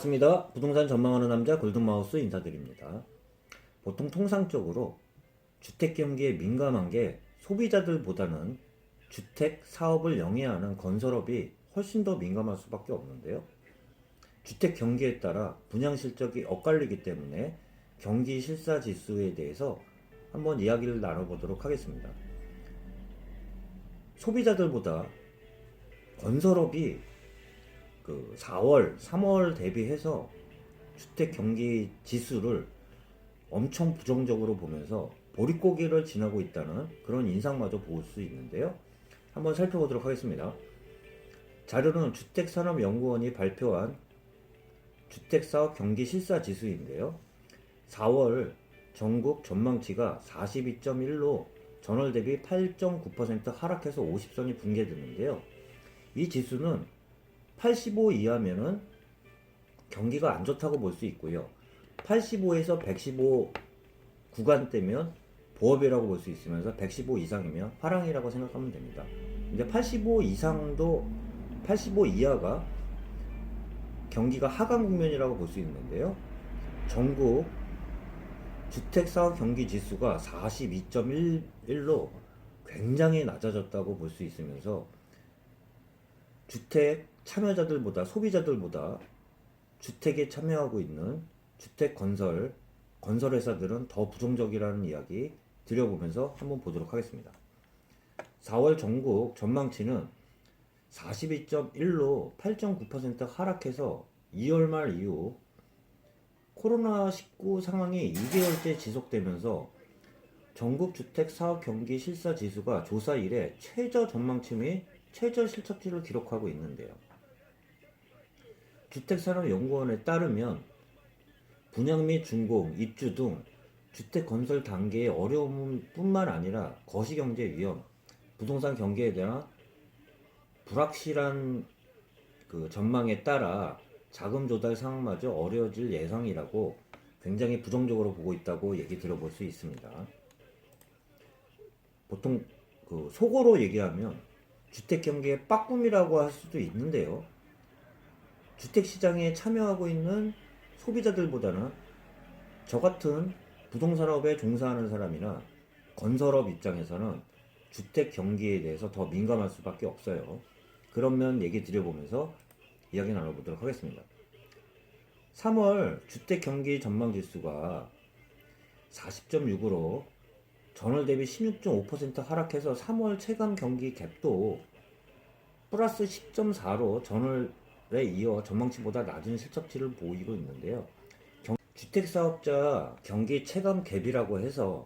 반갑습니다. 부동산 전망하는 남자 골든마우스 인사드립니다. 보통 통상적으로 주택 경기에 민감한 게 소비자들보다는 주택 사업을 영위하는 건설업이 훨씬 더 민감할 수밖에 없는데요. 주택 경기에 따라 분양 실적이 엇갈리기 때문에 경기 실사 지수에 대해서 한번 이야기를 나눠보도록 하겠습니다. 소비자들보다 건설업이 4월, 3월 대비해서 주택 경기 지수를 엄청 부정적으로 보면서 보릿고개를 지나고 있다는 그런 인상마저 볼 수 있는데요. 한번 살펴보도록 하겠습니다. 자료는 주택산업연구원이 발표한 주택사업 경기 실사 지수인데요. 4월 전국 전망치가 42.1로 전월 대비 8.9% 하락해서 50선이 붕괴되는데요. 이 지수는 85 이하면은 경기가 안 좋다고 볼 수 있고요. 85에서 115 구간대면 보업이라고 볼 수 있으면서 115 이상이면 화랑이라고 생각하면 됩니다. 이제 85 이상도 85 이하가 경기가 하강 국면이라고 볼 수 있는데요. 전국 주택사업 경기 지수가 42.1로 굉장히 낮아졌다고 볼 수 있으면서 주택 참여자들보다 소비자들보다 주택에 참여하고 있는 주택 건설회사들은 더 부정적이라는 이야기 드려보면서 한번 보도록 하겠습니다. 4월 전국 전망치는 42.1로 8.9% 하락해서 2월 말 이후 코로나19 상황이 2개월째 지속되면서 전국 주택 사업 경기 실사 지수가 조사 이래 최저 전망치 및 최저 실적치를 기록하고 있는데요. 주택산업연구원에 따르면 분양 및 준공, 입주 등 주택 건설 단계의 어려움뿐만 아니라 거시경제 위험, 부동산 경기에 대한 불확실한 전망에 따라 자금 조달 상황마저 어려워질 예상이라고 굉장히 부정적으로 보고 있다고 얘기 들어볼 수 있습니다. 보통 속어로 얘기하면 주택 경기의 빠꿈이라고 할 수도 있는데요. 주택 시장에 참여하고 있는 소비자들보다는 저 같은 부동산업에 종사하는 사람이나 건설업 입장에서는 주택 경기에 대해서 더 민감할 수밖에 없어요. 그런 면 얘기 드려보면서 이야기 나눠보도록 하겠습니다. 3월 주택 경기 전망 지수가 40.6으로 전월 대비 16.5% 하락해서 3월 체감 경기 갭도 플러스 10.4로 전월에 이어 전망치보다 낮은 실적치를 보이고 있는데요. 주택사업자 경기 체감 갭이라고 해서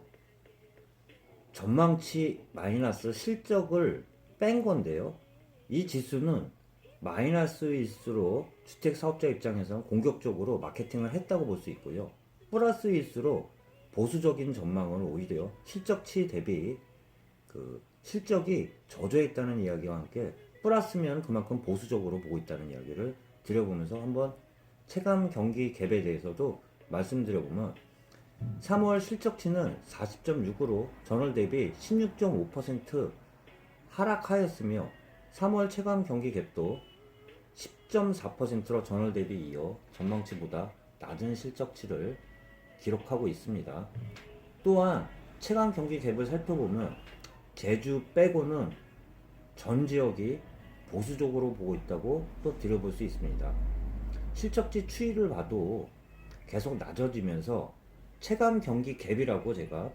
전망치 마이너스 실적을 뺀 건데요. 이 지수는 마이너스일수록 주택사업자 입장에서는 공격적으로 마케팅을 했다고 볼 수 있고요. 플러스일수록 보수적인 전망은 오히려 실적치 대비 실적이 저조해 있다는 이야기와 함께 플러스면 그만큼 보수적으로 보고 있다는 이야기를 드려보면서 한번 체감 경기 갭에 대해서도 말씀드려보면 3월 실적치는 40.6으로 전월 대비 16.5% 하락하였으며 3월 체감 경기 갭도 10.4%로 전월 대비 이어 전망치보다 낮은 실적치를 기록하고 있습니다. 또한 체감 경기 갭을 살펴보면 제주 빼고는 전 지역이 보수적으로 보고 있다고 또 드려볼 수 있습니다. 실적치 추이를 봐도 계속 낮아지면서 체감 경기 갭이라고 제가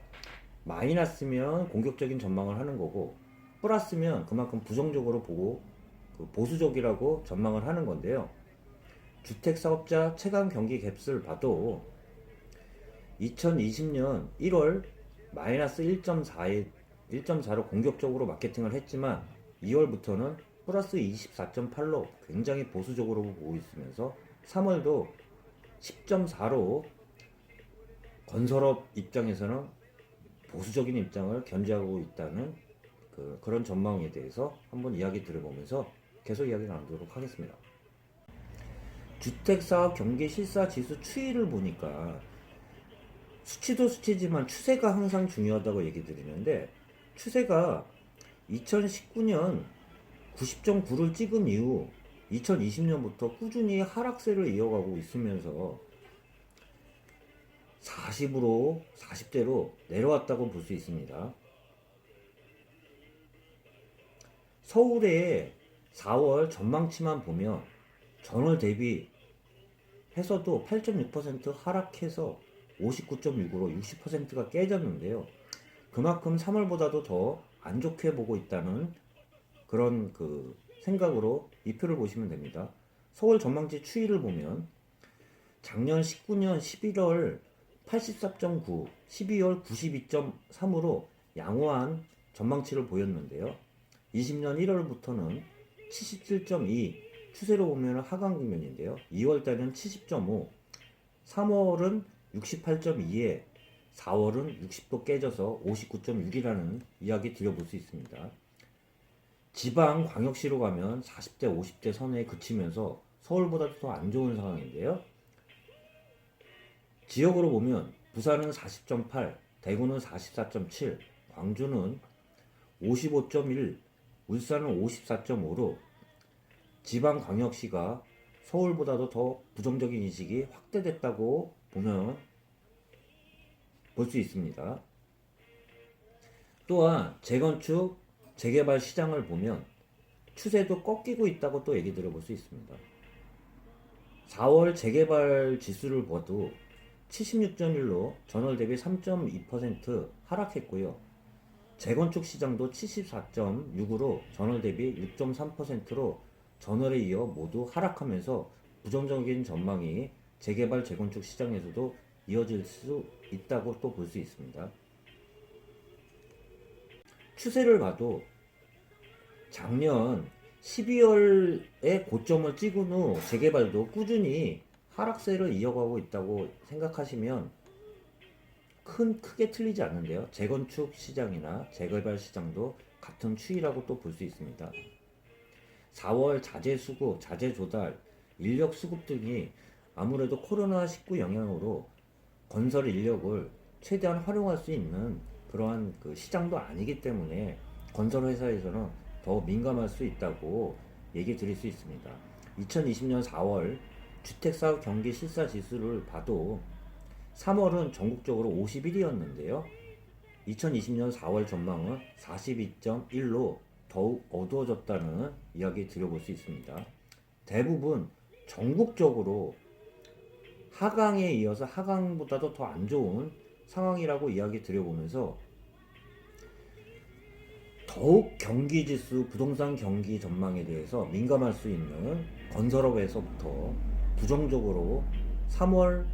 마이너스면 공격적인 전망을 하는 거고 플러스면 그만큼 부정적으로 보고 보수적이라고 전망을 하는 건데요. 주택사업자 체감 경기 갭을 봐도 2020년 1월 마이너스 1.4로 공격적으로 마케팅을 했지만 2월부터는 플러스 24.8로 굉장히 보수적으로 보고 있으면서 3월도 10.4로 건설업 입장에서는 보수적인 입장을 견지하고 있다는 그런 전망에 대해서 한번 이야기 들어보면서 계속 이야기 나누도록 하겠습니다. 주택사업 경기 실사 지수 추이를 보니까 수치도 수치지만 추세가 항상 중요하다고 얘기 드리는데 추세가 2019년 90.9를 찍은 이후 2020년부터 꾸준히 하락세를 이어가고 있으면서 40대로 내려왔다고 볼 수 있습니다. 서울의 4월 전망치만 보면 전월 대비 해서도 8.6% 하락해서 59.6으로 60%가 깨졌는데요. 그만큼 3월보다도 더 안 좋게 보고 있다는 그런 생각으로 이 표를 보시면 됩니다. 서울 전망치 추이를 보면 작년 19년 11월 84.9, 12월 92.3으로 양호한 전망치를 보였는데요. 20년 1월부터는 77.2, 추세로 보면 하강 국면인데요. 2월 달은 70.5, 3월은 68.2에 4월은 60도 깨져서 59.6이라는 이야기 드려볼 수 있습니다. 지방 광역시로 가면 40대, 50대 선에 그치면서 서울보다 더 안 좋은 상황인데요. 지역으로 보면 부산은 40.8, 대구는 44.7, 광주는 55.1, 울산은 54.5로 지방 광역시가 서울보다도 더 부정적인 인식이 확대됐다고 보면 볼 수 있습니다. 또한 재건축, 재개발 시장을 보면 추세도 꺾이고 있다고 또 얘기 들어볼 수 있습니다. 4월 재개발 지수를 봐도 76.1로 전월 대비 3.2% 하락했고요. 재건축 시장도 74.6으로 전월 대비 6.3%로 전월에 이어 모두 하락하면서 부정적인 전망이 재개발 재건축 시장에서도 이어질 수 있다고 또 볼 수 있습니다. 추세를 봐도 작년 12월에 고점을 찍은 후 재개발도 꾸준히 하락세를 이어가고 있다고 생각하시면 크게 틀리지 않는데요. 재건축 시장이나 재개발 시장도 같은 추이라고 또 볼 수 있습니다. 4월 자재 수급, 자재 조달, 인력 수급 등이 아무래도 코로나19 영향으로 건설 인력을 최대한 활용할 수 있는 그러한 시장도 아니기 때문에 건설 회사에서는 더 민감할 수 있다고 얘기 드릴 수 있습니다. 2020년 4월 주택사업 경기 실사 지수를 봐도 3월은 전국적으로 51이었는데요. 2020년 4월 전망은 42.1로 더욱 어두워졌다는 이야기 드려볼 수 있습니다. 대부분 전국적으로 하강에 이어서 하강보다도 더 안 좋은 상황이라고 이야기 드려보면서 더욱 경기지수, 부동산 경기 전망에 대해서 민감할 수 있는 건설업에서부터 부정적으로 3월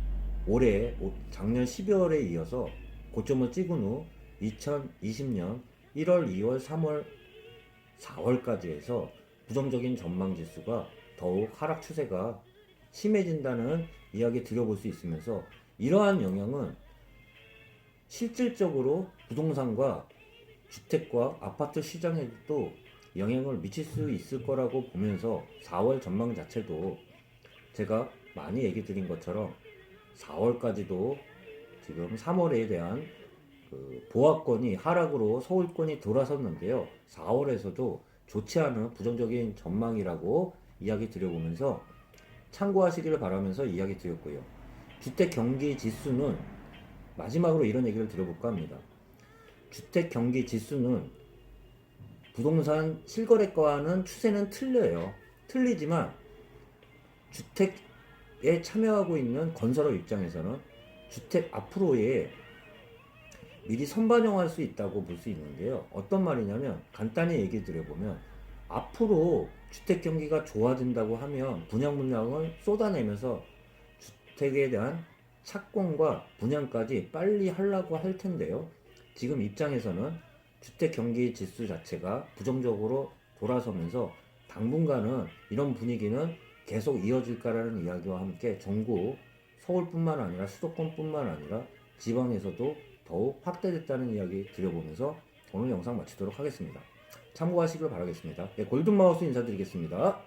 올해 작년 12월에 이어서 고점을 찍은 후 2020년 1월, 2월, 3월, 4월까지 해서 부정적인 전망 지수가 더욱 하락 추세가 심해진다는 이야기 드려볼 수 있으면서 이러한 영향은 실질적으로 부동산과 주택과 아파트 시장에도 영향을 미칠 수 있을 거라고 보면서 4월 전망 자체도 제가 많이 얘기 드린 것처럼 4월까지도 지금 3월에 대한 보합권이 하락으로 서울권이 돌아섰는데요. 4월에서도 좋지 않은 부정적인 전망이라고 이야기 드려보면서 참고하시기를 바라면서 이야기 드렸고요. 주택 경기 지수는 마지막으로 이런 얘기를 드려볼까 합니다. 주택 경기 지수는 부동산 실거래가와는 추세는 틀려요. 틀리지만 주택에 참여하고 있는 건설업 입장에서는 주택 앞으로의 미리 선반영할 수 있다고 볼 수 있는데요. 어떤 말이냐면 간단히 얘기 드려보면 앞으로 주택 경기가 좋아진다고 하면 분양 물량을 쏟아내면서 주택에 대한 착공과 분양까지 빨리 하려고 할 텐데요. 지금 입장에서는 주택 경기 지수 자체가 부정적으로 돌아서면서 당분간은 이런 분위기는 계속 이어질까라는 이야기와 함께 전국 서울뿐만 아니라 수도권뿐만 아니라 지방에서도 더욱 확대됐다는 이야기 드려보면서 오늘 영상 마치도록 하겠습니다. 참고하시길 바라겠습니다. 네, 골든마우스 인사드리겠습니다.